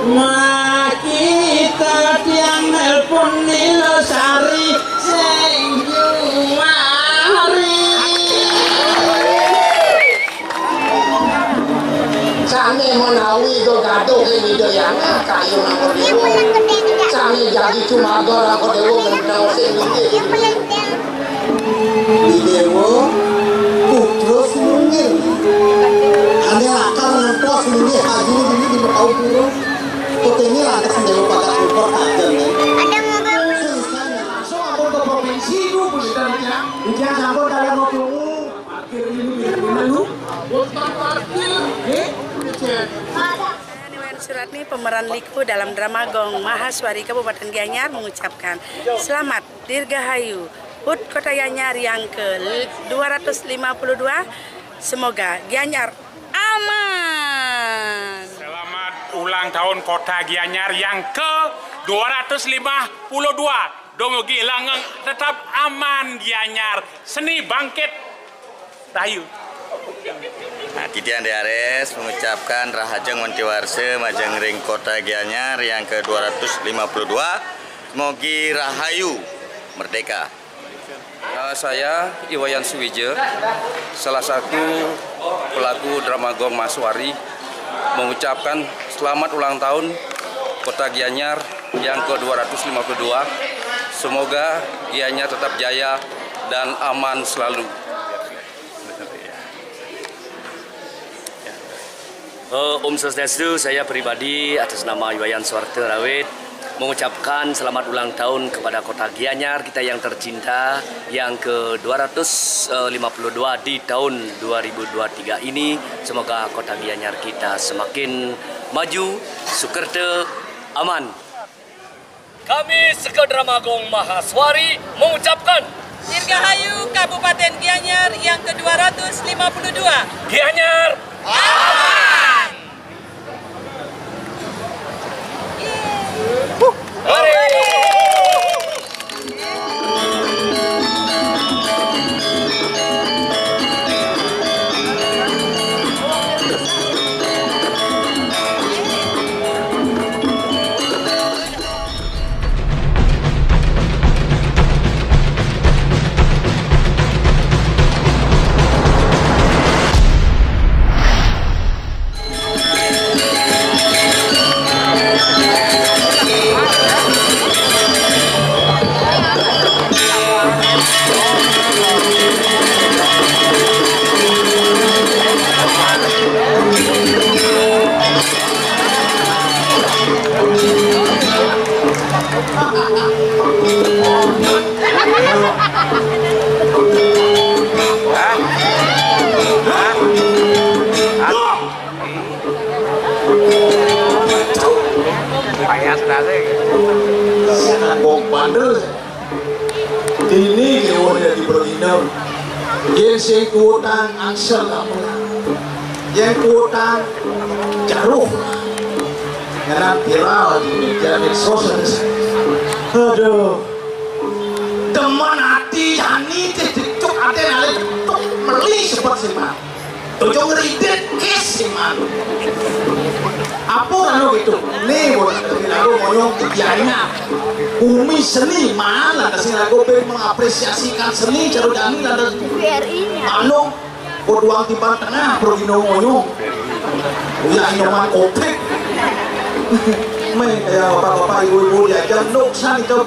Ma kita tiang nelpon Nilosari sing juari. Sane menawi do gaduh ini do yang kayu nang dewo. Sane jadi cuma gara ko dewo nang sing iki. Di dewo putra sungil. Ane akar nempos ini haji ini di Bekau Puro. Ini lantas menjadi pada impor aja nih. Ada mobil. Langsung aku ke provinsi lu beritanya. Ujian sampun kalian mau tunggu. Parkir ini lu. Bukan parkir. Suratni pemeran Liku dalam drama Gong Mahaswari Kabupaten Gianyar mengucapkan selamat Dirgahayu HUT Kota Gianyar yang ke-252. Semoga Gianyar aman. Ulang tahun Kota Gianyar yang ke-252. Domogi langang tetap aman Gianyar. Seni bangkit. Rahayu. Nah, Titian Diares mengucapkan Rahajeng Wantiwarse Majeng Ring Kota Gianyar yang ke-252. Semogi Rahayu Merdeka. Saya Iwayan Suwije, salah satu pelaku drama Gong Mahaswari, mengucapkan selamat ulang tahun Kota Gianyar yang ke-252. Semoga Gianyar tetap jaya dan aman selalu. Om Swastiastu, saya pribadi atas nama Iwayan Suwarte Rawit mengucapkan selamat ulang tahun kepada Kota Gianyar kita yang tercinta yang ke-252 di tahun 2023 ini. Semoga Kota Gianyar kita semakin maju, sukerte, aman. Kami Sekodrama Gong Mahaswari mengucapkan Dirgahayu Kabupaten Gianyar yang ke-252. Gianyar aman. Ini kewan dari Brodino, yang sekutan angsel kamu, yang kutan jaruh, yang viral di media sosial. Aduh, teman hati jani cecok ada nale cecok meli seperti mana, tujuh ngeridet kes mana. Apa kalau gitu? Nih buat lagu ngomong Gianyar, bumi seni mana kasih lagu pengen mengapresiasikan seni cara jani ada anu berduang di tengah Brodino ngomong, ya inoman kopek, kayak bapak-bapak ibu-ibu diajar nuksan itu,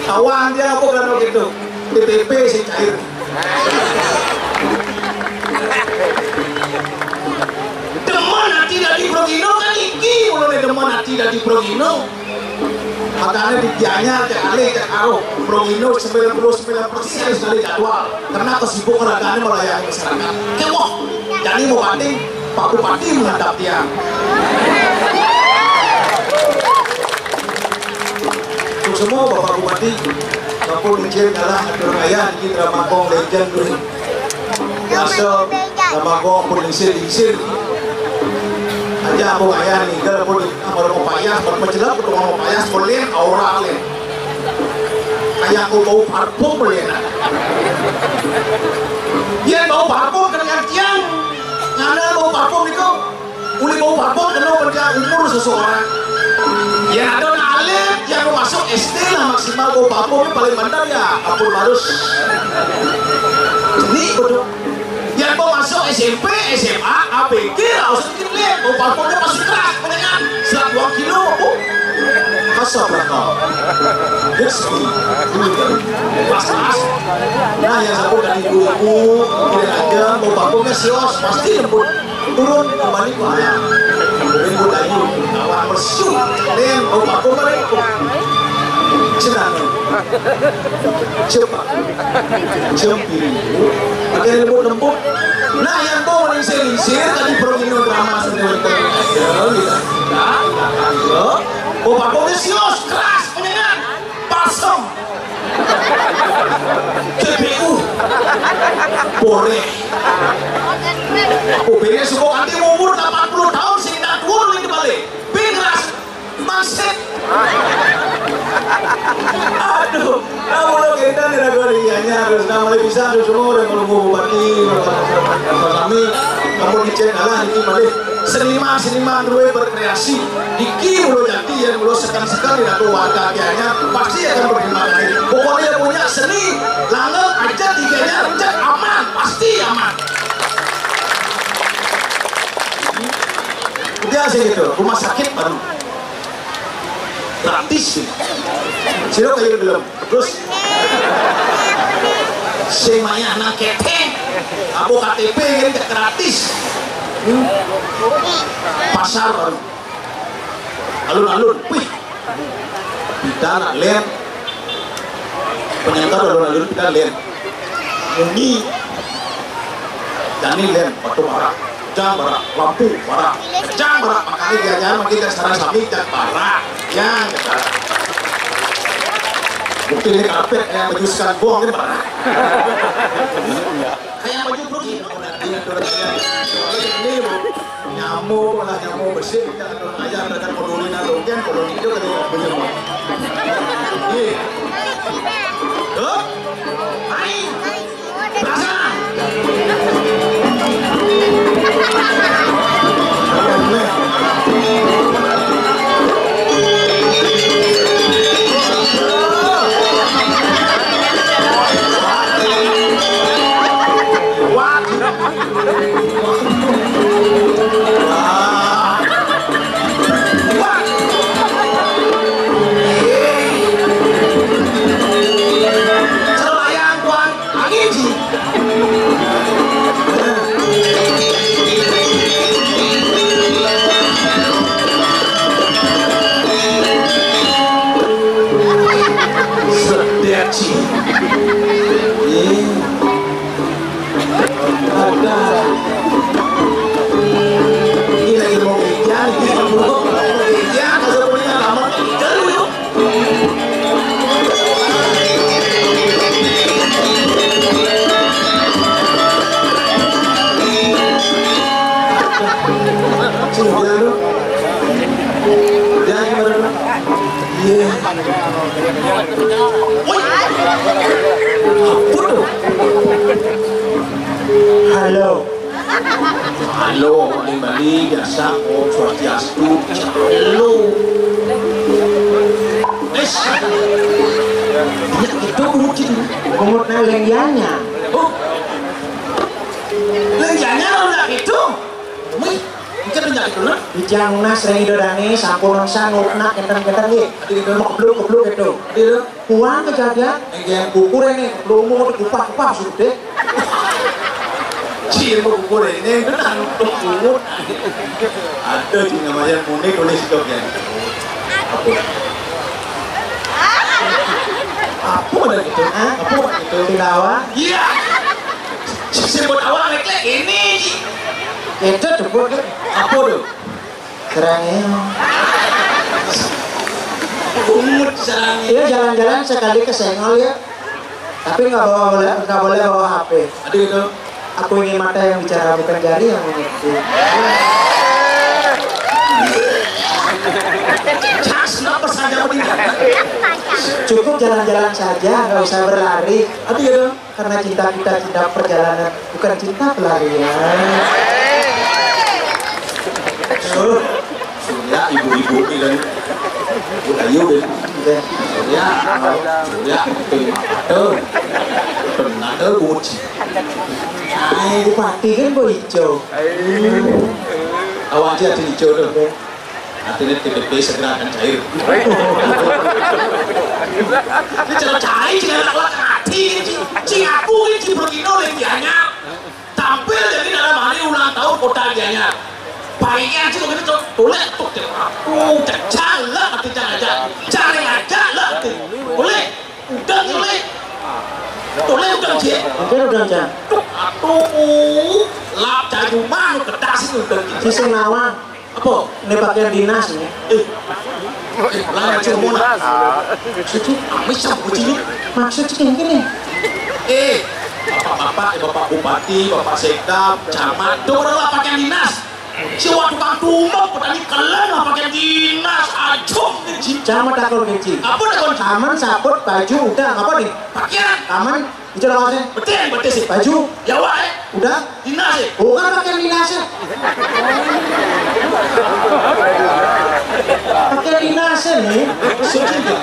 kawan dia apa kalau gitu, PPP sih cair. Tidak di Brodino kan iki mulai demen tidak di Brodino makanya di Gianyar kali karo Brodino 99% dari jadwal karena kesibukan raganya melayani masyarakat kewoh jadi mau banding Pak Bupati menghadap dia untuk semua Bapak Bupati Kapol Mencir adalah aturaya di drama Gong Legend dulu biasa drama Gong Pulingsir aja aku ayah nih, kalau mau payah, berpenjelap untuk mau payah, boleh aura le. Kayak aku bau parfum boleh nak. Dia bau parfum kerja tiang, ngana bau parfum itu, uli bau parfum kalau kerja umur seseorang yang ada alim yang mau masuk SD lah maksimal bapak paling bandar ya Kapur Marus ini betul yang mau masuk SMP, SMA, APG lah usah bikin lihat bapaknya masih keras mendengar selat 2 kilo kasar lah kau dia sepi pas-pas nah yang satu dari ibu-ibu kirim aja bapaknya sios pasti lembut turun kembali ke ayam lembut lagi awak bersyuk dan bapakku balik senang cepat cempi pakai lembut-lembut nah yang kau menisir-nisir tadi progino drama sendiri bapakku sios keras penyengat pasang CPU boleh UB-nya suku nanti umur 80 tahun sehingga turun lagi balik pinras masih aduh kamu lo kita tidak gorianya harus nama bisa harus semua udah kalau mau bupati kami kamu dicek lah ini balik seniman dua berkreasi diki mulo jati yang mulo sekali atau warga kianya pasti akan berterima kasih pokoknya punya seni langgeng aja tiganya rencet aman pasti aman dia sih gitu rumah sakit baru gratis sih kayak belum terus semanya anak keteng aku KTP ini gratis pasar baru alun-alun wih pidana lem penyangkar alun-alun pidana lem muni dani lem batu barak jang barak lampu barak jang barak makanya dia jangan makin sekarang sami jang barak yang barak bukti ini karpet yang baju sekarang bohong ini barak kayak baju bro ini nyamuk lah nyamuk bersih kita aja ada koloninya dongeng koloni itu ketika punya ini tuh main berasa Halo, Bali biasa, Om Swastiastu, halo. Ya itu mungkin komodnya lengyanya. Oh, lengyanya udah gitu. Mui, mungkin lengyanya itu lah. Bijang nas rengidodane sampun sanukna keten-keten nih. Mau kebluk itu. Puang kejadian, yang kukur ini, mau dikupak-kupak sudah. Ciri mengukur ini benar untuk umur ada di namanya munik oleh sikapnya apa ada gitu apa gitu tilawa iya sebut awal lek ini itu tuh apa tuh serangnya umur serangnya iya jalan-jalan sekali kesenggol ya tapi nggak boleh bawa HP ada gitu. Aku ingin mata yang bicara bukan jari yang mengerti. Kenapa saja cukup jalan-jalan saja, nggak usah berlari. Aduh ya dong, karena cinta kita cinta perjalanan, bukan cinta pelarian. Sudah ibu-ibu bilang udah yuk deh ya ada kunci Bupati kan kok hijau. awak aja ada hijau tuh artinya TPP segera akan cair ini cara cair jangan lakukan hati cing aku ini cing berkino yang Gianyar tampil jadi dalam hari ulang tahun kota Gianyar baiknya sih kalau gitu boleh tuh aku cacang lah nanti jangan cari aja lah boleh udah boleh boleh udah sih Udah Jan. aduh lap cari rumah lu kedas itu udah gitu Sing nawang. apa Ini pakaian dinas nih. lah cuma Suci. amis sama kucing Maksud cing gini. Bapak Bupati, Bapak Sekda, Camat, itu adalah pakaian dinas. Si waktu tukang tumbang, petani kalian lah pakaian dinas, ajong nih. Camat takut kecil. Apa dah kon? Aman saput baju udah apa nih? Pakaian, Aman itu lah maksudnya. betul sih. Baju Ya wah, udah. dinas ya. Bukan pakaian dinasnya. Pakaian dinasnya nih. Suci tuh.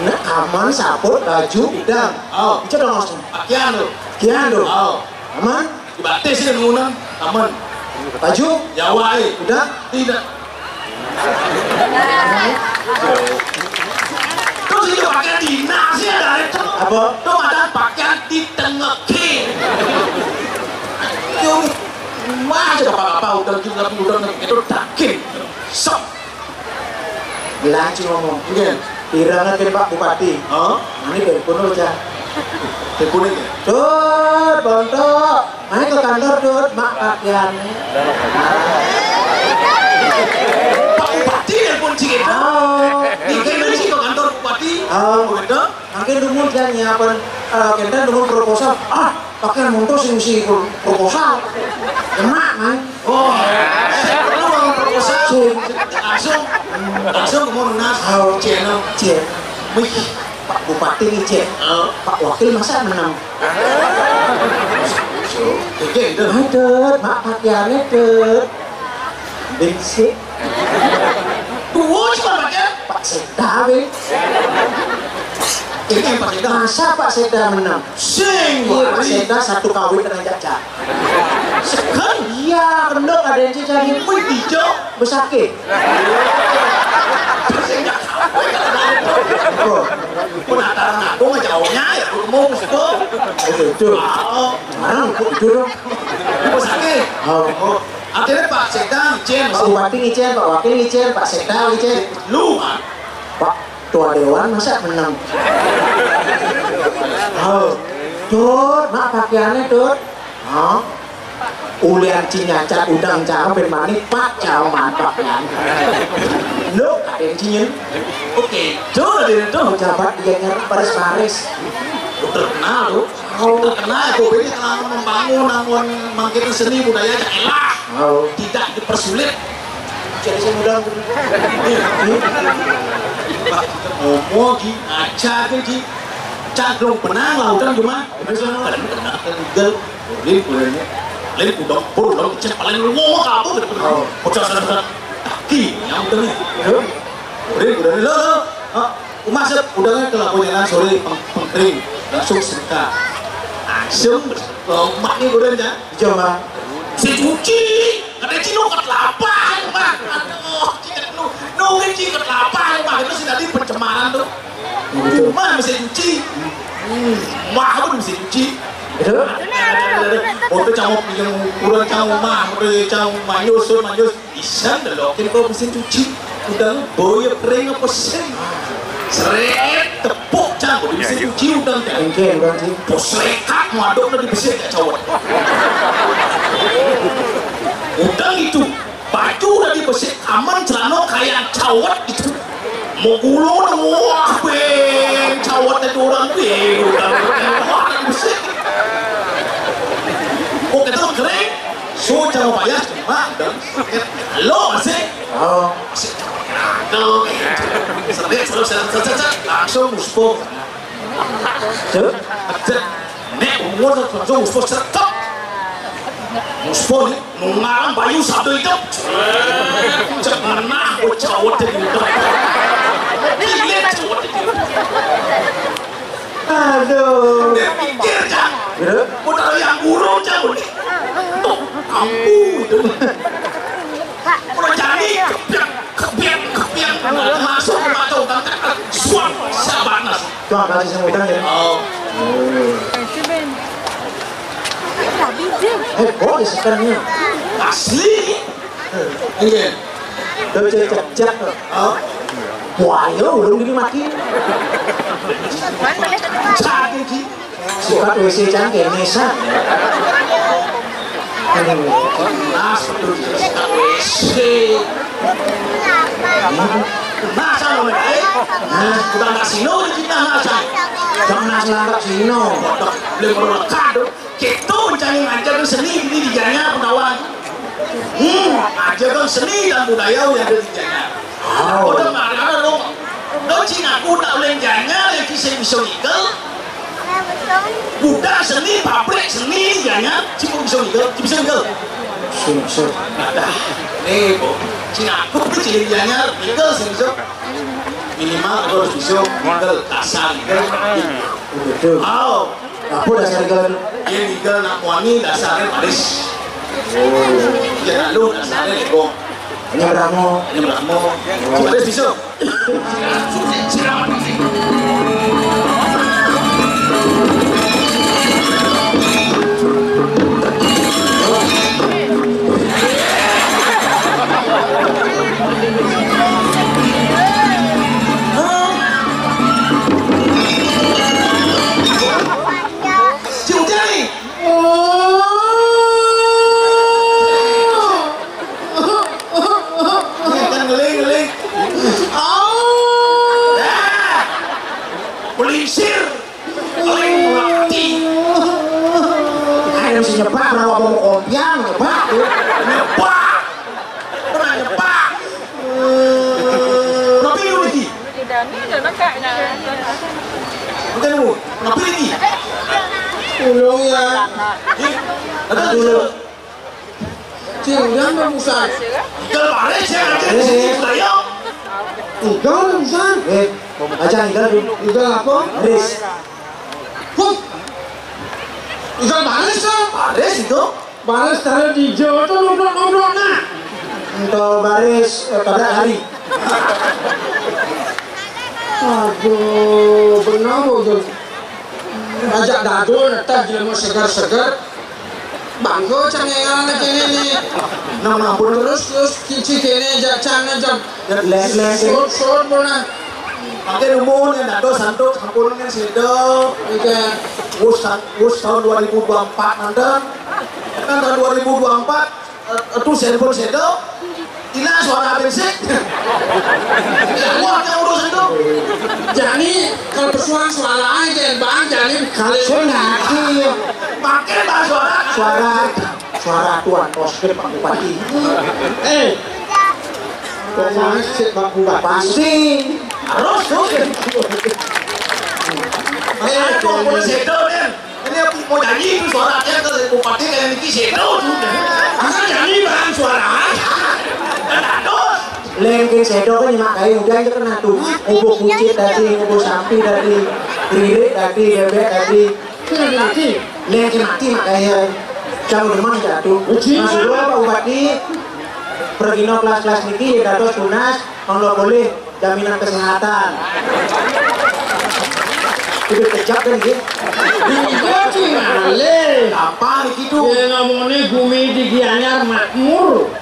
Nah, aman saput baju udah. Oh, Itu dong maksudnya. pakaian tuh. Kian dong. Oh, Aman dibatis sih nungan, aman. baju Ya wah, udah. tidak. Terus itu pakaian dinas ya dari itu. Apa? Tuh ada pakaian di tengah king. Yung aja apa udah gila udah itu daging. Sok. Bilang cuma ngomong. Iya. Birangan ke Pak Bupati. Oh, Ini telepon aja. telepon ini. Dut, bontok. Main ke kantor Dut, mak pakaiannya. Pak Bupati telepon sih kita. Oh, Dikira sih ke kantor Bupati. oh, Betul. makin dulu dia nyiapin kita dulu proposal. Pakaian montos sih mesti proposal. Emak, man. Oh, lu mau proposal langsung mau nas channel. Cek, Wih, Pak Bupati ini cek. Pak Wakil masa menang. oke itu. Dut, mak pakaiannya Dut. Bensik, Dua cuma pakaian. Pak Sekda, weh. Ini yang pakai dah. Masa Pak Sekda menang? Sing, Iya, Pak Sekda satu kawin dengan Caca. sekan. Iya, kendok ada yang cari. Wih, hijau. Besake. Oh, Penataran aku ngejauhnya ya, aku mau musuh. itu. Oh, Sekarang itu dong. mau sakit. Oh, Akhirnya Pak Sekda ngicen, Pak Bupati ngicen, Pak Wakil ngicen, Pak Sekda ngicen. lu kan? Pak Tua Dewan masa menang? Oh, Dut, mak pakaiannya Dut. Oh, ulian cinyacat udang cawang ben manis Pak cawang mantap kan. Lu ada yang cinyin. Oke, coba deh itu. Jabat dia nyari paris-paris. Terkenal tuh. Oh, Terkenal, aku ini telah membangun, namun mengkini seni budaya elah. oh, Tidak dipersulit. jadi saya mudah. Ngomong Ki, aja Ki. Cadrong benang lah udah cuma. Kadang kena tinggal. Lin udah pulang cek paling lu ngomong kamu gitu. Udah sadar. Ki, yang udah nih. Udah lo. Masuk udah ke laporan sore penting langsung sedekah. Langsung mak ini udah aja. Coba. Si cuci, katanya cino ketelapan, Pak. Aduh, nungguin cino ketelapan, Pak. Itu sih tadi pencemaran tuh. Cuma bisa cuci. Mah pun bisa cuci. Itu? Untuk campur yang kurang campur mah, untuk campur manyus, bisa dong. Kita kau mesin cuci, udah boya kering apa sih? Seret tepuk campur di mesin cuci udah. Mungkin kan sih. Bos lekat ngaduk di mesin kayak cowok. Udah gitu, baju udah di mesin aman celana kayak cowok gitu. Mau gulung wah ben cowok itu orang ben udah di mesin. Kok kita kering? So jangan payah cuma dan lo masih Oh, tuh langsung muspuk. tuh. Nek umur langsung muspuk sertap. Muspon nungalang bayu satu itu. Cek menah o cawat itu. Gile cawat itu. Aduh. Dia pikir Cang. Udah yang burung Cang. Tuh, kamu itu. Udah jadi kepiang masuk ke mata utang suam sabanas. Tuh kasih sama utang ya. Oh. Boleh sekarang ini. Asli. Iya. Udah cek. Oh. Wah, yo belum gini mati. Sakit sih. Sikat WC canggih nesa. Nas betul sikat WC. Nasa lo nah, kita kasino di kita nasa. Jangan nasa kasino. Lebih kado. Kita mencari ajarkan seni ini di Gianyar kawan. Ajarkan seni dan budaya yang ada di Gianyar. Udah mana dong? Dong Cina kuda oleh Gianyar yang bisa ikel. Budak seni, pabrik seni di Gianyar, cuma bisa ikel. Nah, nih bu, Cina kuda di Gianyar ikel bisa. Minimal harus bisa ikel kasar ikel. Betul. Oh. Aku dasar ikel. Ini ikel nak wangi dasarnya manis. Ya lalu dasarnya legong. Nyebramo. Coba bisa. Silakan. Nyepak rawa mau kompiang nyepak tapi lu lagi bukan lu tapi lagi ulung ya ada dulu jangan memusan kalau balik saya aja di sini saya enggak memusan aja enggak apa ris ikan baris tuh? Baris itu? Baris taruh di Jawa tuh ngobrol nah. Untuk baris pada hari. Aduh, benar tuh. Ajak dado netak jelema segar-segar. Banggo cengengan kene nih. Nama pun terus kici kene jak cana jak les short bona. Pakai umum yang dado santuk sampun kan sedo. Oke. Gus tahun 2024 nanti kan tahun 2024 itu handphone sedo ina suara bensik yang urus itu jadi kalau suara aja bang jadi kalian nanti pakai suara tuan posket Pak Bupati pasti Pak Bupati pasti harus tuh kok boleh sedo kan ini mau nyanyi itu suaranya ke bupati kayak Niki sedo sudah masa nyanyi bahan suara terus lengking sedo kan nyemak kayu udah aja kena tuh ngubuk kucit tadi ngubuk sapi tadi kririk tadi bebek tadi lengking mati makanya jauh demang jatuh masuk dua Pak Bupati pergi no kelas-kelas Niki dados tunas kalau boleh jaminan kesehatan udah kejap kan gitu iya cingale apa gitu ya ngomongnya bumi di Gianyar makmur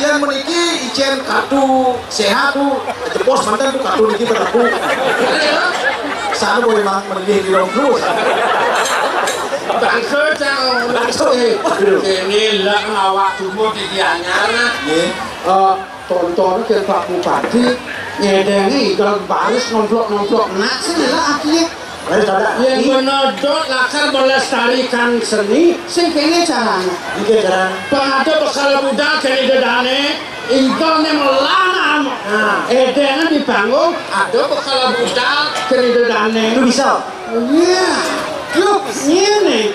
yang meniki icen kartu sehat tuh jepos mantan tuh kartu niki berlaku sana boleh meniki di dalam terus bangsa cang ini lah awak tubuh di Gianyar tonton ke Pak Bupati ngedengi kalau baris nomplok nak sini lah akhirnya yang menodot lakar melestarikan seni sing kene caranya ada bekal budak kene dedane ingkone melana edengan dibangun ada bekal budak kene dedane itu bisa iya Waduh, ini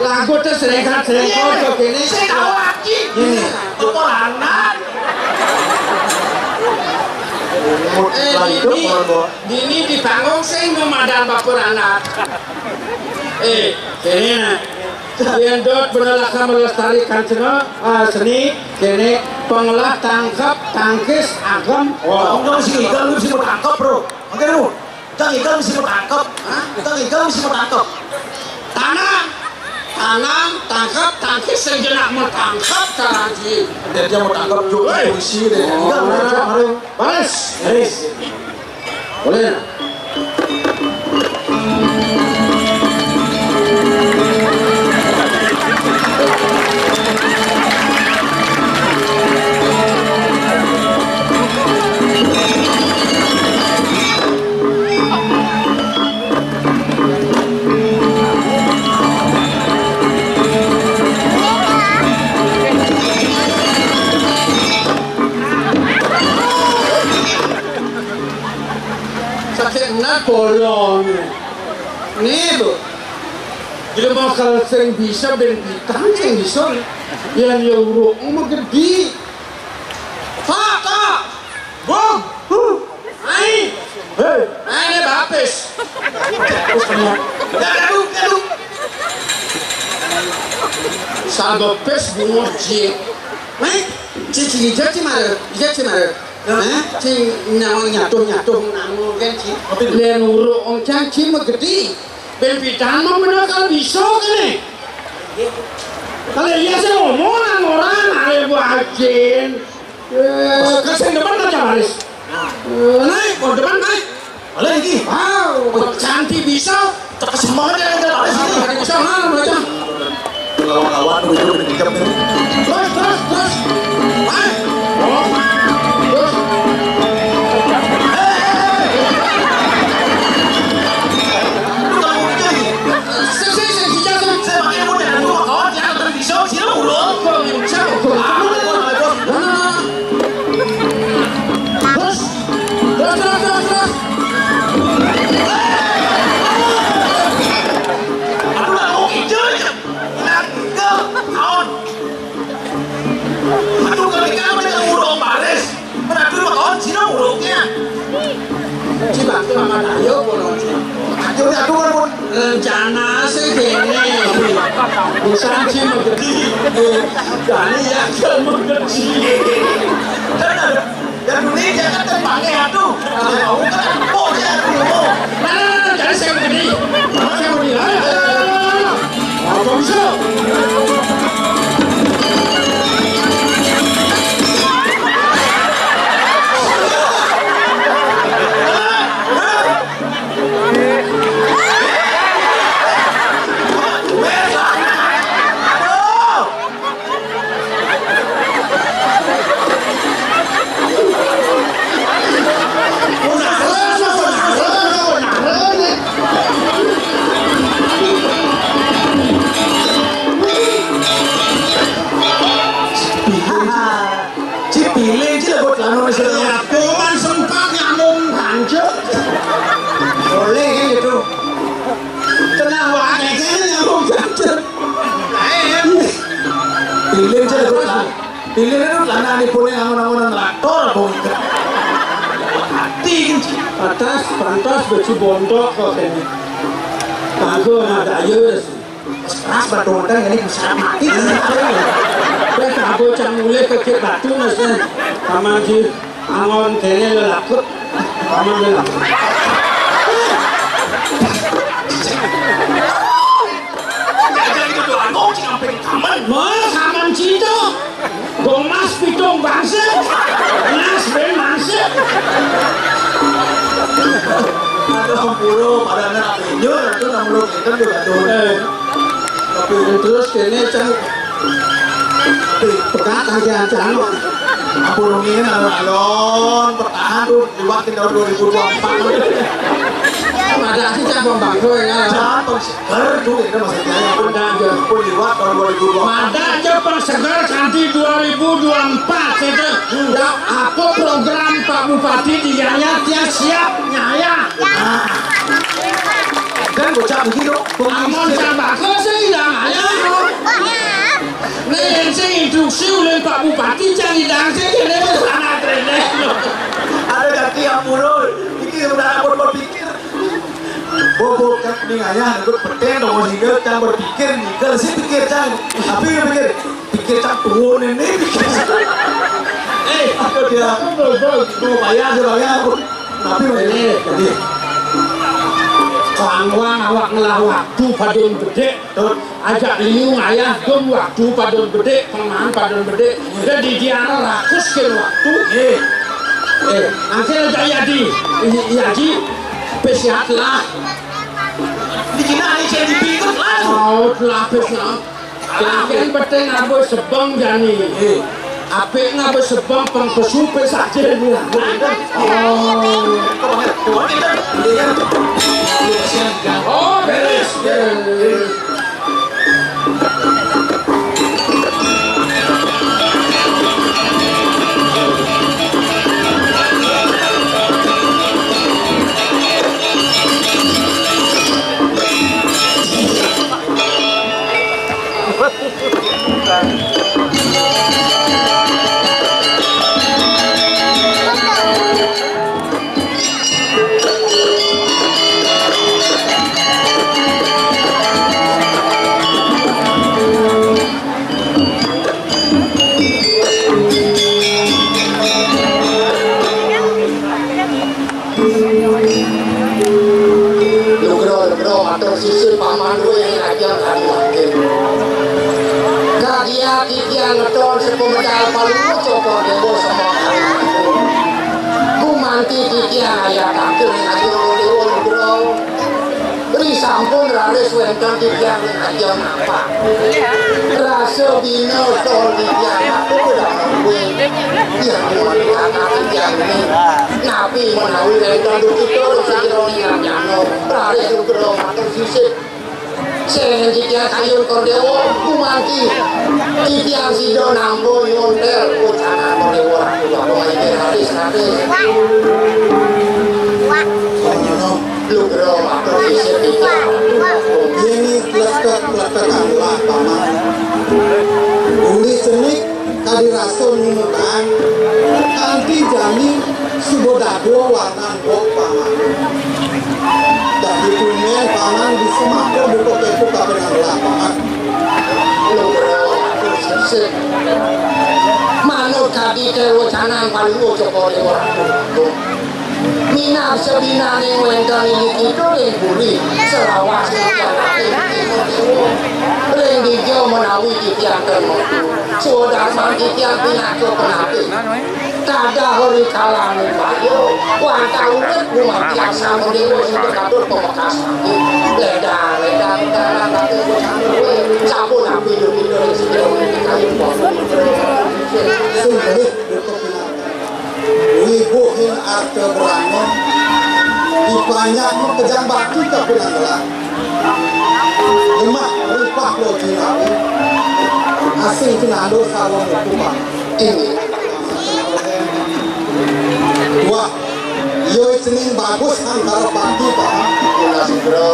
lagu terserengkat kok ini. Saya tahu lagi. Peperangan. Ini dibangun sing memadam peperangan. Kene yang dot berlaku melestarikan seni kene pengolah tangkap tangkis agam. Oh, enggak mesti ikan mesti mau tangkap bro. Oke lu, jangan ikan mesti mau tangkap. Jangan ikan mesti mau tangkap. Tanam, tangkap, tangkis sejenak mau tangkap lagi. Dia mau tangkap juga polisi deh. Ikan boleh balas. Boleh. Bolong nih bu, dia bakal sering bisa dan bitang sering bisa yang uruk mau gede. Pak, bong, ai ini bapes. Gaduh, sahabat pes bunga jik, cici mana? Cing nyatuh namun kan cing lian uruk orang cang megedi ben pitan mah bener kalau bisa kan kalau iya saya ngomong orang ale buatin kasih depan aja baris naik ke depan naik boleh lagi wow cantik bisa terkasih banget ya ada baris ini bisa mana mereka lawan-lawan itu dikejam ini terus rencana segini bukan cuma gede dari yang menggede dan dunia kan terpakai aduh mau kan boleh dulu jadi saya begini apa bisa boleh gitu tenang wae nyambung jajan pilih aja pilih itu lana nih boleh ngangon-ngangon traktor bong hati pantas beci bondok kok ini bagus ada ayo keras badontan ini bisa mati terus aku cang mulai ke batu nasi sama si angon kene lelakut sama lelakut mau kaman cito gomas pitong bangsa nas ben bangsa ada pemburu pada anak pinjol itu namun kita juga tapi terus kene cang pekat aja aku rungin alon pertahan tuh di waktu tahun 2024 ada sih cabang bangso ya jangan seger tuh itu maksudnya ada aja pun di waktu tahun 2024 ada aja seger nanti 2024 itu ya apa program Pak Bupati di Gianyar dia siap nyaya Kan bocah begitu. Amun tambah ke sing ndang ayo. Nek sing instruksi oleh Pak Bupati jangan ndang sing kene wis ana trene. Ada ganti yang mulu. Pikir udah aku berpikir. Bobo kan ninganya ikut peten dong sehingga cang berpikir ninggal sih pikir cang. Tapi pikir cang turun ini pikir. Aku dia tuh bayar aku. Tapi ini jadi Kangwang awak ngelah waktu padun gede ajak liung ayah dom waktu padun gede pengan padun gede jadi dia rakus ke waktu nanti aja yadi pesiat lah dikina ini jadi bingung lah mau lapis lah kan penting abu sebang jani apik ngabe sebang pengpesu pesaje ni oh beres sisi paman gue yang aja nggak yakin. Kagia kikia ngeton sepemedal paling coba dewo sama aku. Ku manti kikia ayat akhir aja dewo bro. Beri sampun ralis wenten kikia aja apa. Rasa bina tol kikia aku udah gue. Dia mau kata kikia ini. Nabi menawi wenten kita sekiranya nyano. Ralis bro matur sisik. Saya kikia kayun kordewo kumanti kikia sido nambo nyontel kucana kordewo aku bawa ini ralis lu bro matur sisik kikia ini kletek Allah paman uli senik kadi rasul numukan anti jani subodado warna bok paman dari dunia paman bisa mampu buka kepo kabin Allah paman lu bro matur sisik manut kadi dewo canang paling ucap kordewo aku minap sebinane wendang ini itu buri selawas ring dijo menawi kitiang termotu sudah man kitiang pinako penapi kada hori kalang bayo wanta urut rumah biasa mendewo untuk katur pemekas ledang nanti sapu napi hidup sedang kayu sumbelit buka wibuhin arte berano ipanyak mengkejang bakti ke penanggalan lemak ripah lo jinawi asing kenado salong kupang ini dua yoi sening bagus kan karo bakti pak nasi bro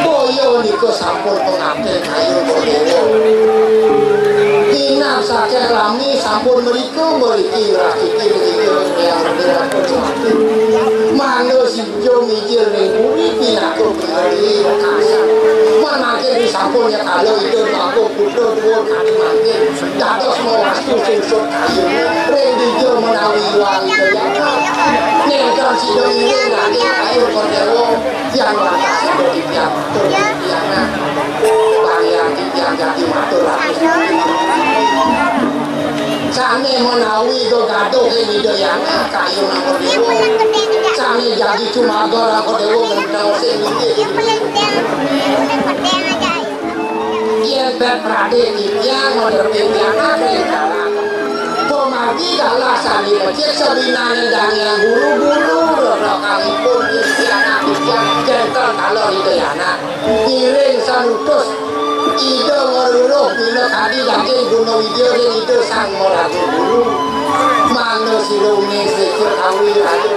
boyo niko sampun pengabden kayu kodewo Kinap sakit lami sampun meriku meriki rakiki meriku yang bergerak berjati Mano sinjo mikir nenguri pinaku beri rekasan Manakin disampun ya kalau itu aku putus dua kali makin Datos mau wastu susut kayu Rendijo menawi wangi kejana Nengkan sido ini nanti kayu kordewo Yang lantas sido dipiak matur dipiakna Bayang dipiak jadi matur lapis Sane menawi go gaduh ini doyana kayu nang dewo. Sane jadi cuma gorang dewo genteng sing iki. Yen bet prade dia model piana kala. Pomagi dalah sane becik sebinane dan yang bulu-bulu ro kalipun piana genteng kalau itu yana. Piring sanutus Ida ngoruluh bila tadi yakin guna video dan itu sang moragu dulu mana silungnya sekir kawi raja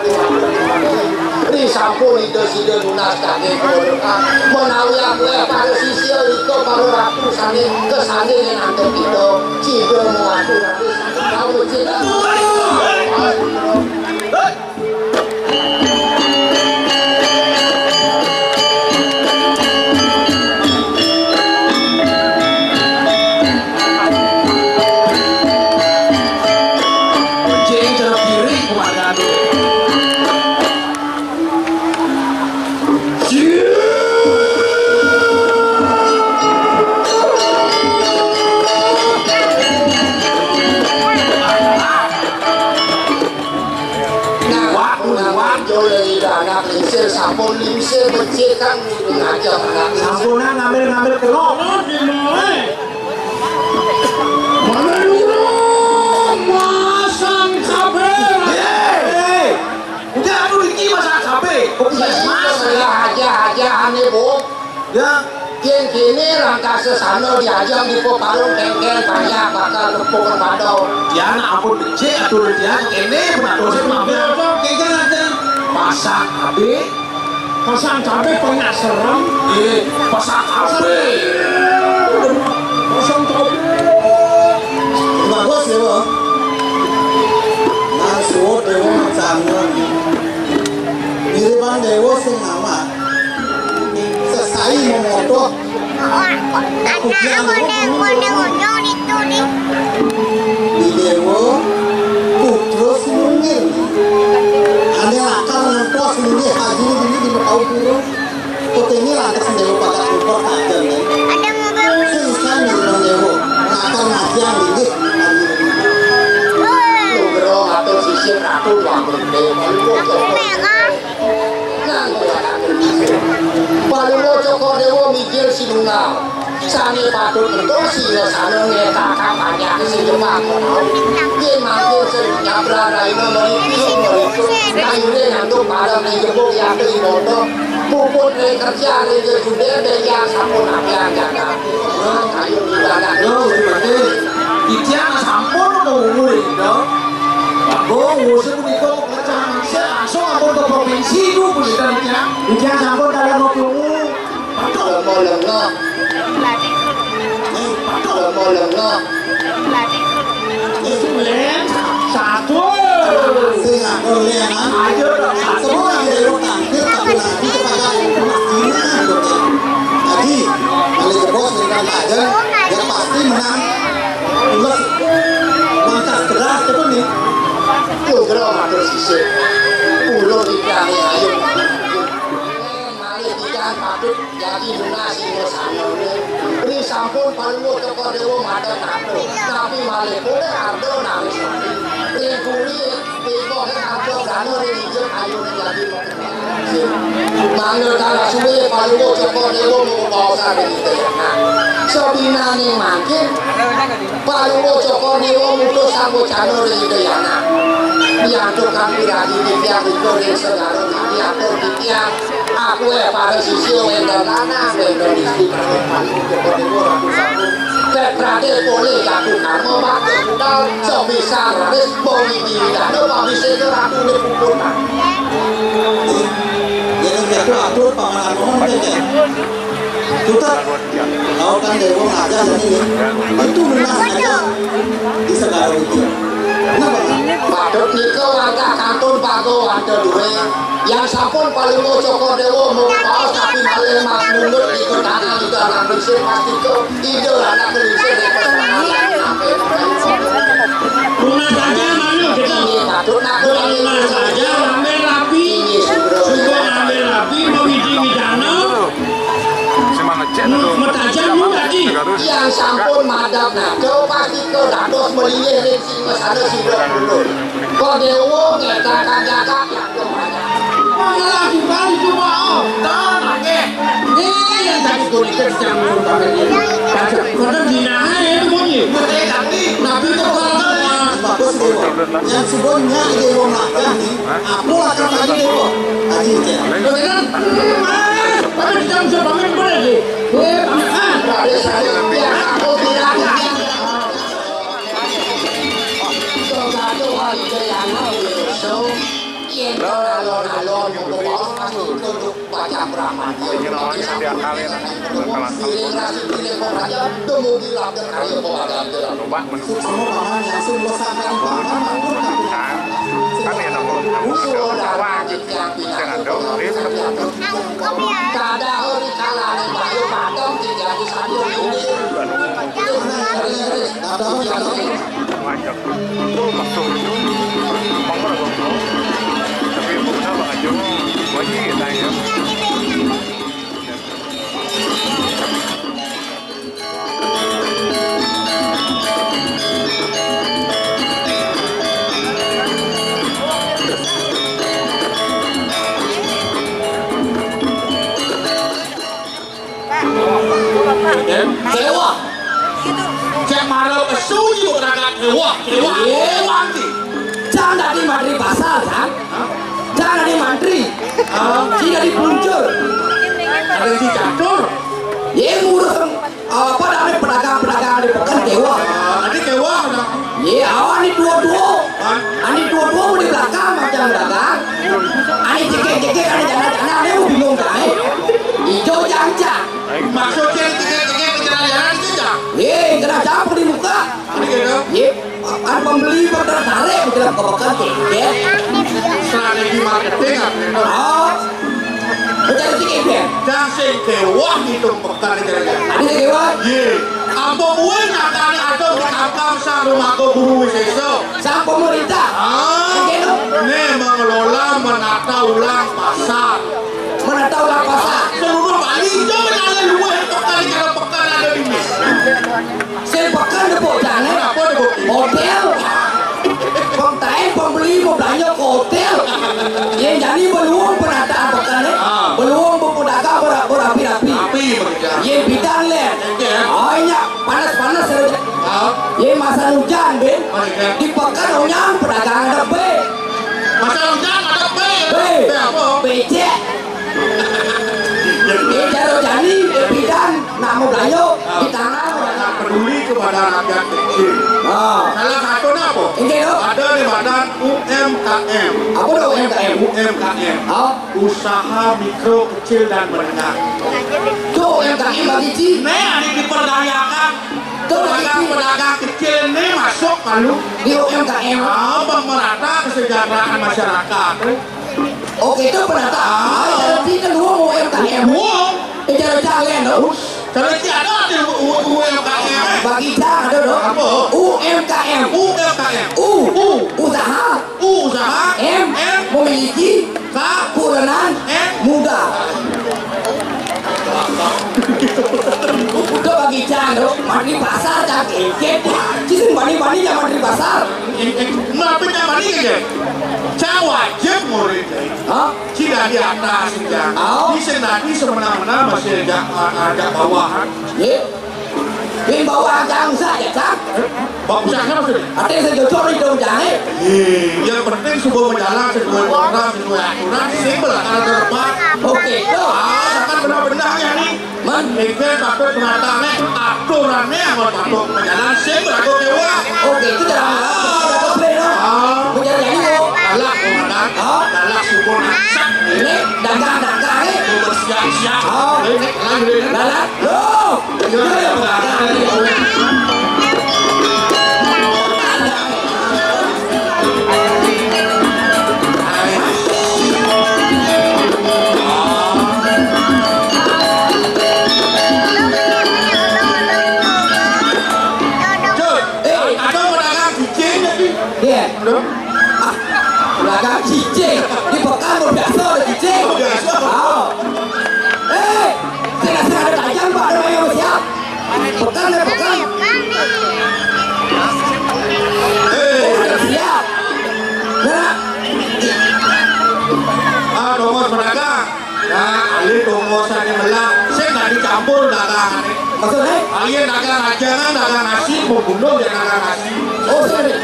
Ri sampun ide-ide lunas kangge kula. Menawi aku para sisya iko karo ratu sane kesane nang kita. Ciga mau aku karo ciga. Sampun limsir becik kan ngajak anak sampunan ngambil kelok di mulai mana nurung masang kabel udah aku iki masang kabel masalah aja aneh bu ya kini rangka sesana diajak di Parung kengkeng banyak bakal tepuk kepadau ya anak ampun becik aduh dia ini pernah dosen mampir kengkeng aja pasang kabel pernah serem pasang kabel bagus ya bu nah suwo dewa macam miripan dewa sing nama sesai memotok di dewa putra sinungil ada akal nempos ini haji ini di Bekau Puro kota ini lantas dewa pada impor aja nih sing nih bang dewa akal majian ini lu gerong atau sisir atau bangun dewa Palulo Joko Dewo mikir sinunggal sani patut bentuk sila sana ngekakak banyak si Jepang dia mampir sedunia berada ini meripis kayunya nanduk malam di gebuk yang di bodoh puput dari kerja dari jude dari yang sampun apian jaga kayu di dalam dia sampun ke umur itu aku ngusir menikah kerjaan langsung aku ke provinsi itu dia sampun kalian mau umur mau lengah satu sing aku lihat aja semua yang dewa tampil tapi nanti kepada pemastinya jadi kali bos dengan aja yang pasti menang plus mangkas keras itu nih lu gerong atau sisir pulau di kami ayo patut jadi lunas ini sana ini sampun Palulo Joko Dewo ada nato tapi malah boleh ada nangis ini kuli bego ada dano ini je ayo jadi mana kalau suwe Palulo Joko Dewo mau bawa ini sebina nih makin Palulo Joko Dewo mutu sanggup cano ini yana yang tukang piragi di tiang itu yang segala diatur di tiang aku para sisi wendel tanah wendel isi berarti boleh jatuh kamu waktu sudah sebisa harus boleh tidak ada bisa itu aku dipukul jadi jatuh atur pamanah mohon saja kita lautan dewa aja ini itu lunas aja di segala itu kenapa Padut nika warga kantun pago ada duwe yang sampun Palulo Joko Dewo mau paus tapi malah mak mundur di tanah di dalam bersih pasti ke ide anak bersih di tanah lunas saja malu kita lunas saja ngambil rapi juga ngambil rapi mau widana metajam tadi yang sampun madam najo pasti ke dados melilih di sini sana sudah dulu kok Dewo ngetakan jakak yang malah dibalik cuma ini yang tadi kulit yang bener dinahnya itu bunyi nabi itu kalau bagus dewa yang sebelumnya dewa makan nih aku akan lagi dewa aji tapi kita bisa bangun boleh sih dari saya biar aku tidak yang alon-alon yang bawa masuk untuk baca Brahman dia Dewa. Cek marah kesuji berangkat dewa. Dewa nanti. Jangan tadi mantri pasar kan? Jangan tadi mantri. Jika dipuncul. Ada si catur. Ye ngurus apa namanya pedagang-pedagang di pekan dewa. Nanti dewa. Ye awan ini dua-dua. Ani dua-dua di belakang macam dagang. Ani cekek-cekek ani jalan-jalan ani bingung kan? Hijau jangca. Maksudnya cekek-cekek jalan-jalan itu ya? Ye kena campur di muka. Ye ada pembeli tertarik di dalam kepekan cekek. Strategi marketing apa? Oh, mencari cekek. Jangan sih dewa itu pekan jalan-jalan. Ani dewa. Ye. Apa gue nakani ada di kampung sang rumah guru wiseso sang pemerintah ini mengelola menata ulang pasar seluruh Bali coba ada luar pekan kalau pekan ada di sini sepekan depok jane hotel pemtain pembeli mau belanja ke hotel yang jadi beluang penataan pekan beluang pedagang berapi-api yang bidang leh banyak panas-panas ya masa hujan Ben di pekan hujan pedagang ada B masa hujan ada B becek ya jaro jani bidang nak mau belanja di tanah peduli kepada rakyat kecil salah satu apa? Ada di badan UMKM apa itu UMKM? UMKM usaha mikro kecil dan menengah itu UMKM bagi Ci ini ada diperdayakan pedagang kecil ini masuk kalau di UMKM merata kesejahteraan masyarakat oke itu penataan jadi kedua UMKM cara jalan dong cara ada di UMKM bagi ada dong apa? UMKM usaha M memiliki kekurangan muda udah bagi candok mandi pasar cakep cisin bani-bani yang mandi pasar kenapa yang mandi aja saya wajib murid tidak di atas di senadi semena-mena masih ada bawahan Yang bawa jang saja cak bawa usahanya maksudnya ada yang sejujur di daun jangan yang penting sebuah menjalan sesuai program sesuai aturan simpel kalau terdepan oke itu kan benar-benar ya nih mungkin takut penataannya aturannya yang mau takut menjalan simpel aku kewa oke itu jangan menjadi ini galak galak syukur ini dagang-dagang ini bersiap-siap galak loh itu yang pedagang cicing di pekan biasa ada cicing saya ada tajam pak ada yang siap pekan siap dongos pedagang ya alih dongosan yang melak saya nggak dicampur dagang maksudnya alih dagang ajangan dagang nasi mau bunuh ya dagang nasi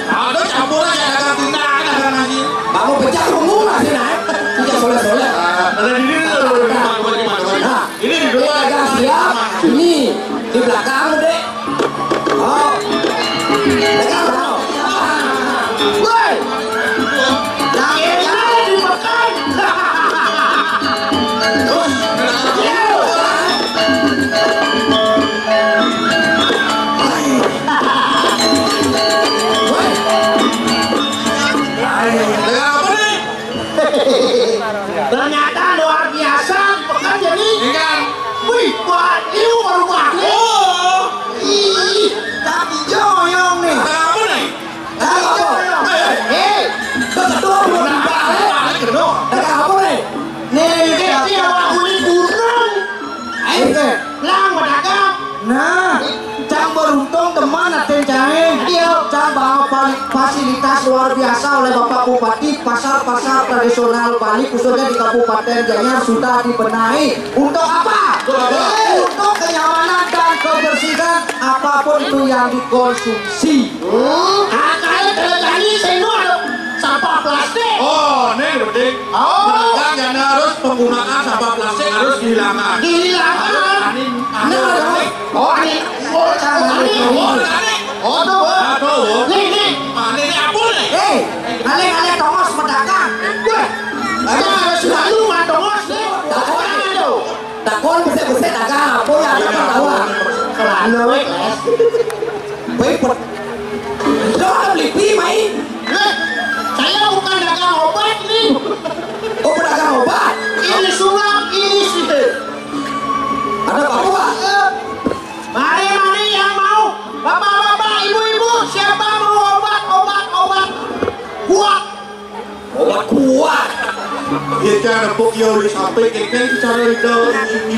ada campur aja dagang tindak dagang nasi kamu pecah rumah nasi naik tidak soleh-soleh ini di dua dagang siap ini di belakang dek dagang woi jangan di fasilitas luar biasa oleh Bapak Bupati. Pasar-pasar tradisional Bali khususnya di Kabupaten Gianyar sudah dibenahi. Untuk apa? Untuk kenyamanan dan kebersihan apapun itu yang dikonsumsi. Kakaknya terjadi senor sampah plastik. Oh, ini penting. Pedagang yang harus penggunaan sampah plastik harus dihilangkan. Ini apa nih? Kalian tongos pedagang. Selalu mah tongos nih. Takon beset-beset dagang apa ya tahu. Kelana wek. Baik, Jangan beli pi main. Saya bukan dagang obat nih. Oh, pedagang obat. Ini sulap, ini sihir. Ada apa Pak? Mari yang mau. Bapak-bapak, ibu-ibu, siapa mau obat kuat? Obat kuat. Kita nepuk yo di samping ini cara itu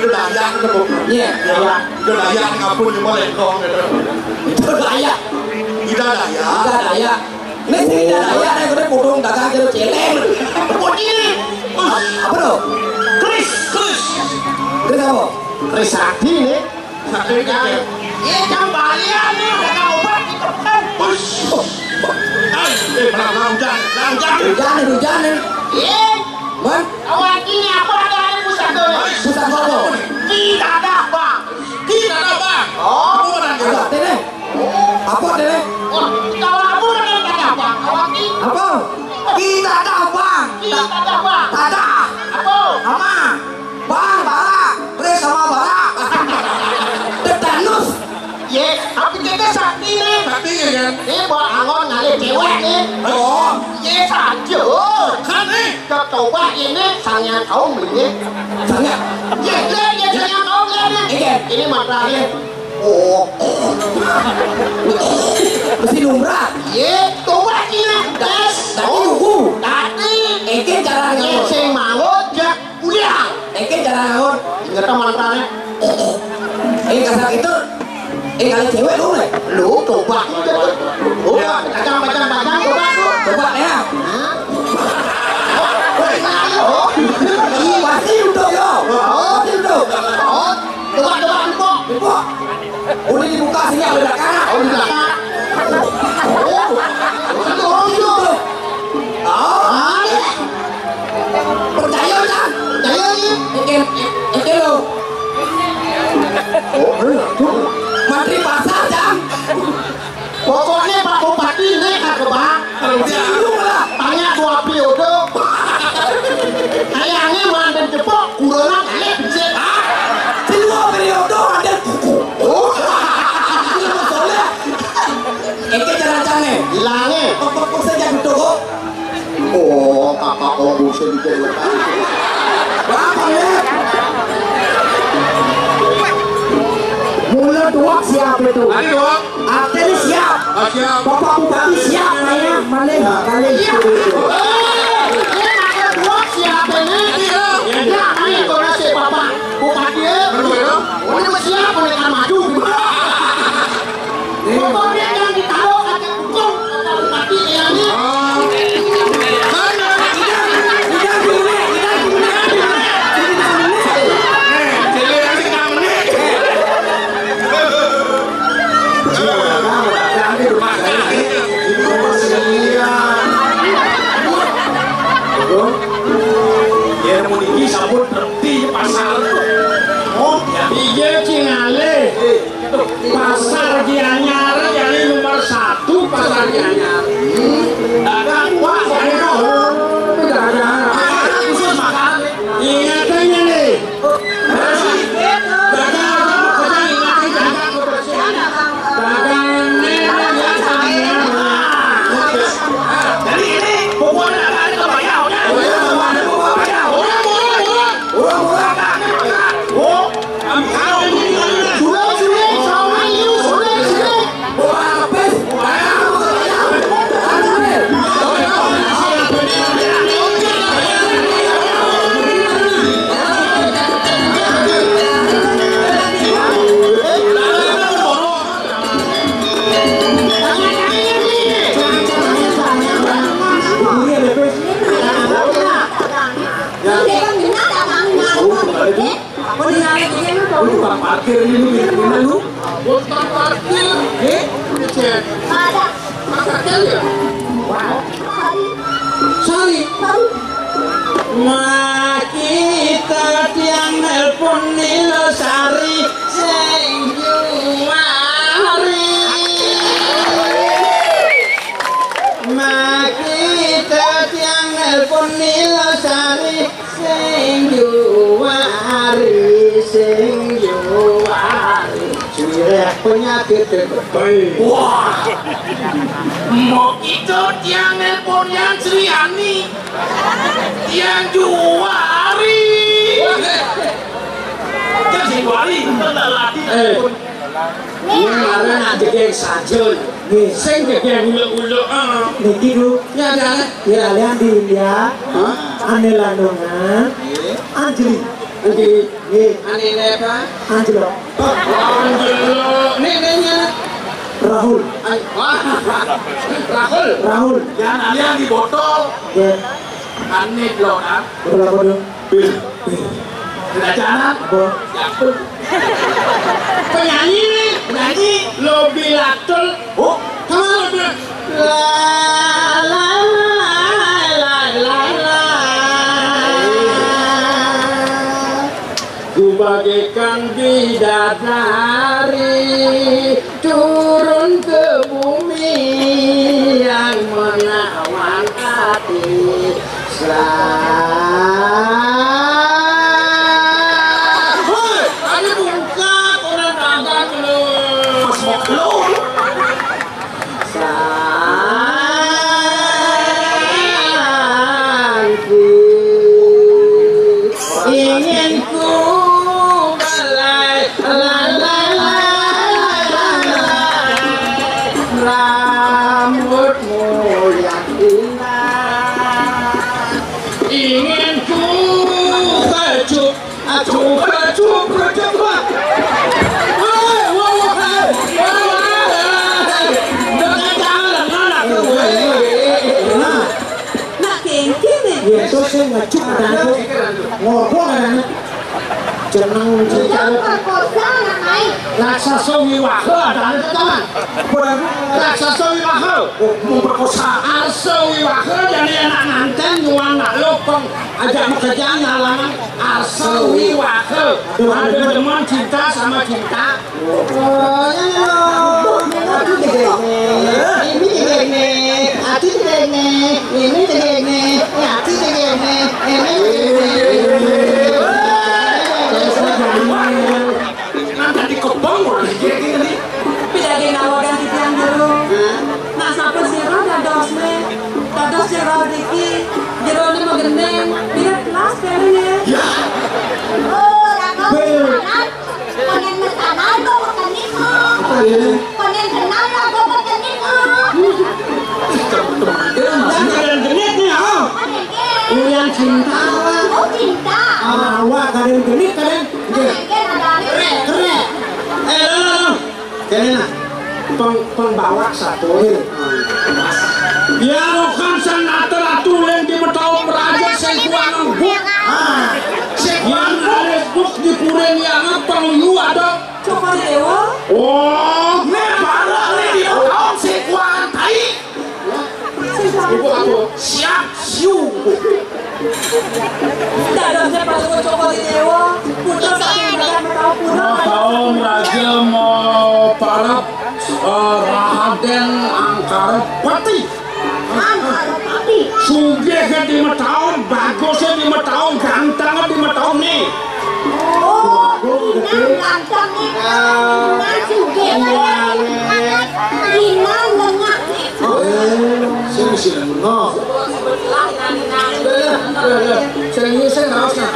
dayak nepuk. Iya, itu dayak ngapun cuma lekong gitu. Itu dayak. Tidak dayak. Ini tidak dayak nih udah potong dagang jadi celeng. Begini. Apa tuh? Kris. Kris apa? Kris sakti nih. Ini kembalian nih dagang obat di tempat. Hujan nih. Man, Awak ini apa ada pusat dulu? susah kau. Tidak ada bang. Apa deh? Apa deh? Kalau aku dengan ada bang. Awak ini Apa? Kita ada bang. tidak ada bang. Ada. Apa? Ama. Bang, barak. Kris sama barak. Tetanus. Ye, tapi kita sakti nih. Tapi kan. Ini buat angon ngalir cewek nih. Oh, Ye saja. kan nih. Coba ini sangat kau beli. Sangat. Ye sangat kau beli. Ini materialnya. Oh, Mesti lumrah. ye coba ini tes. Tadi nunggu. Tadi Eke cara ye ngaut. sing mau jak kuliah. Eke cara ngaut. Ingat materialnya. Kasar itu. Kali cewek lu nih. Lu coba. Coba pacang coba. Coba ya. Iya, Pasti udah yo. Pasti udah. coba. Ibu. Udah dibuka sini ada dagangan. Oh, di belakang. Percaya kan? Percaya nih. Eke lo. Mantri pasar jam. Pokoknya Pak Bupati ini kagak bang. Bingung lah. Tanya dua periode. Kayaknya mantan cepok, kurang kali bisa. Dua periode ada. Oh, Soalnya. Eke jalan-jalan. hilangnya. Kok saja gitu kok. Oh, kakak kau bisa dijelaskan. Berapa ya? Mula dua siap itu. Ayo. Arteri siap. Siap. Bapak Bupati siap kayaknya. Malih kali itu. Ini ada dua siapa ini? Ya, ini kalau si Bapak Bupati. Ini siap mereka maju. Pokoknya yang ditaruh akan hukum Bapak Bupati ini. Ya mau ini sabun berhenti pasar. Oh, ya. Iya Cingale. Pasar Gianyar yang nomor 1 pasar Gianyar. Dagang wah dagang. Khusus makan. Ingatannya nih. Dagang ingatin kebersihan. Dagangnya Jadi ini pokoknya ada kebayangnya. Sudah, sama you, sudah. kita tiang nelpon Nilasari sing juari sudah penyakit terbaik. Wah, mau itu tiang nelpon yang Sriani, tiang Juwari. Jadi Juwari ini kemarin ada yang sajul, nih, sing yang ulu-ulu, niki bu, ya ada, ya kalian di India, ane landungan, Anjli, ane apa? Anjlo, Neneknya Rahul, Rahul, yang kalian di botol, ya, aneh loh kan? berapa dong? Tidak jalan, Apa? penyanyi nih, penyanyi Lobi Latul. oh, Sama Lobi Ku bagaikan bidadari turun ke bumi yang menawan hati. Ada buka orang dagang lu. lo, Ingin ku balai rambutmu yang indah. Ingin ku kecup Ya itu saya ngecuk ada itu, ngorok ada, jeneng raksasa wiwaha ada teman. Raksasa wiwaha memperkosa. Arsa wiwaha jadi anak nganten nyuang nak lopong ajak bekerja ngalaman Arsa wiwaha ada teman cinta sama cinta. Nanti di kebang orang gini. Pidagin awagan titiang dulu. Nah, sampai siro dados jero diki, jero ni magendeng, biar kelas pelenya. Ya, Kalian genit nih, yang cinta. awak kalian genit kalian, Keren. kalian pembawa satu, Ya rokan sanata ratulen di metau meraja sekuan buk. Yang ada buk di puren yang pengu ada. Coba dewa. Oh, para radio kaum sekuan tai. ibu aku. Siap siu. Dadasnya pas coba dewa. Putra saking bagan tahu putra. Tahun raja mau para Raden Angkarapati. Sugih ke 5 tahun, bagusnya 5 tahun, gantengnya 5 tahun nih. Saya mesti dengar. Seriusan harusnya.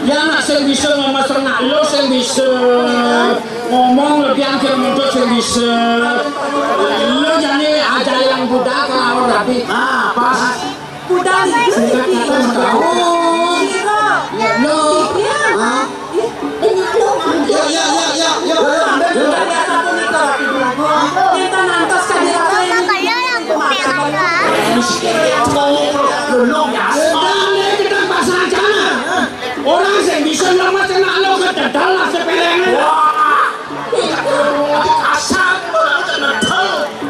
Ya nak saya bisa ngomong sernak lo, saya bisa ngomong lebih angker untuk saya bisa. Lo jadi aja yang budak kalau rapi. Ah, pas. Putra itu. Orang yang bisa nyelamatkan lo ke dalam sepelengnya.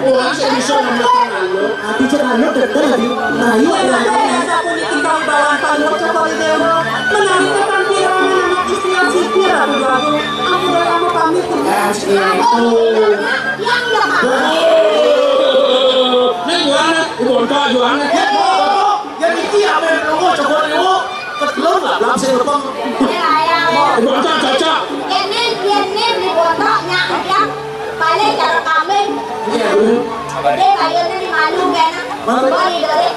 Orang yang bisa nyelamatkan lo. hati jangan lo dekat lagi, rayu ada. Nih gimana? Ibu onta jualan. Ya yang ini apa yang kamu coba dulu? Ketelur lah, belum sih lepang. Ibu onta cocok. Ini di botolnya dia balik cara kami. Dia kayaknya di malu kan? Balik dari.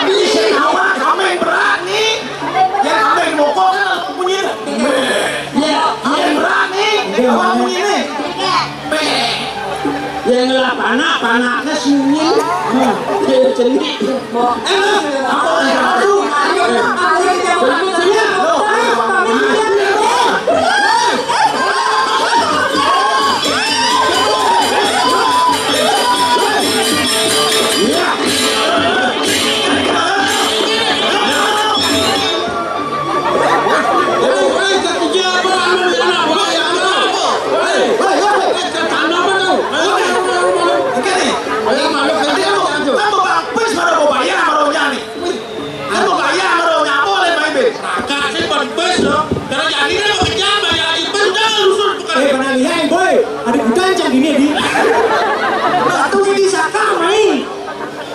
Bisa awak kami berani. Yang kami mokok kan aku punya. Yang berani, awak punya ini. Yang ngelap panaknya sunyi. Dia cendik. Apa yang aduh?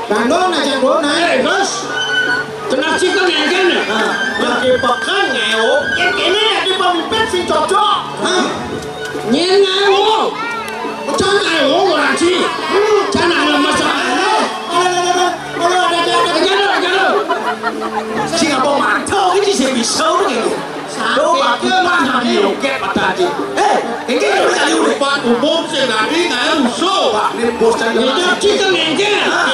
Bandung aja Dona. Terus kena cikal yang kan? Lagi pekan ngewo. Yang ini lagi pemimpin si cocok. Nyewo. Macam ngewo orang sih. Jangan ada masalah. Si ngapa mantau ini saya bisa begini. Lo bagi mana dia loket patah dia. Ini udah kali udah. Pak umum sekali nggak rusuh. Pak ini bos saya. Itu cikal yang kan?